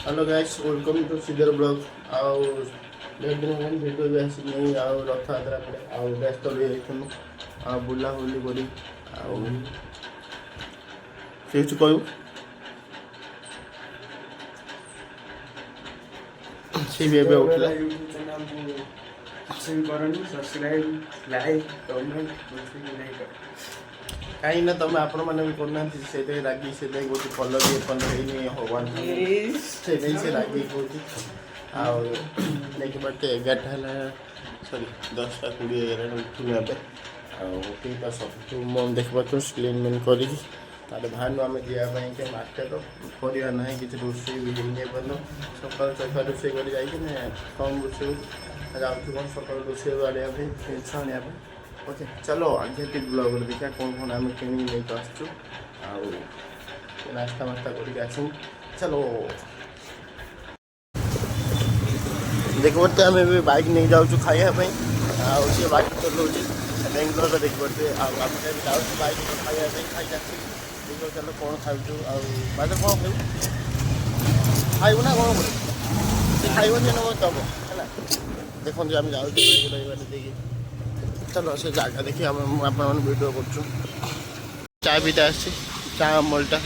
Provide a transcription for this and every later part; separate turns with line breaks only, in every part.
hello guys welcome to सीधर blog आउ दिन भिडियो भी आसी नहीं आउ रथयात्रा आउ व्यस्त भी होइथनु आ बुला बुली करी आउ से कहू सी भी एबे उठला कहीं ना तुम आपण मैंने भी करना से रागी से गोटे कलर भी कलर भगवान से रागी कौन आगे बाटे 11 है सॉरी 10टा 20 11 उठू आउटा सब मन देख पार्थ क्लीन मेन कर भानु आम जावाई मार्केट परिया ना कि रोषे भी नहीं पार सका चखा रोषे कर कम रोषे जाऊँ कौन सका रोषे आने जिन आने ओके चलो आगे टी ब्लॉग देखा कौन कौन आम कि नहीं आसचु नाश्ता मास्ता करके आसू चलो देख पारे आम बाइक नहीं जाऊँ खायापी सी बाइक चलाऊँ बेंगलोर देख पारे आम जाऊँ बाइक खायापी खाई देख चलो कौन खाऊ बाद कौन खाऊ खाइबू ना कौन कर खाइब दब है देखो आम जाऊँ देखिए चलो से जगह देखिए आप वीडियो कर चा पीता चा अमूलटा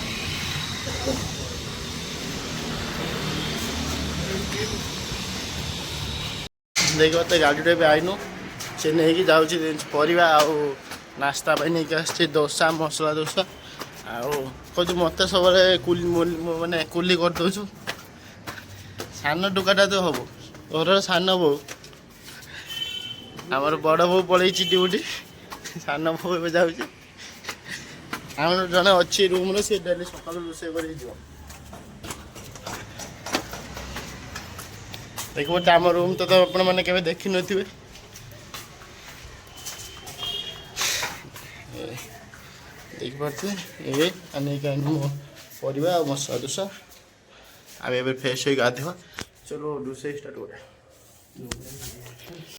देख पाते गाड़ी भी आईनु से नहीं जाऊँगी परिवा आउ नाश्ता नहीं आस दोसा मसला दोसा आउ मत सब मानने कुली कर दौचु सान टुकाटा तो हम घर सान बो आमर बड़ बो पलि ड्यूटी सान बो ए जाऊँगी आम जड़े अच्छी रूम रे डेली सका रोषे कर देख पारे आम रूम तो आपण मैंने के देखी न देख पारे ये परिवा मसला दोसा आम ए फ्रेश हो गाधवा चलो रोषे स्टार्ट कर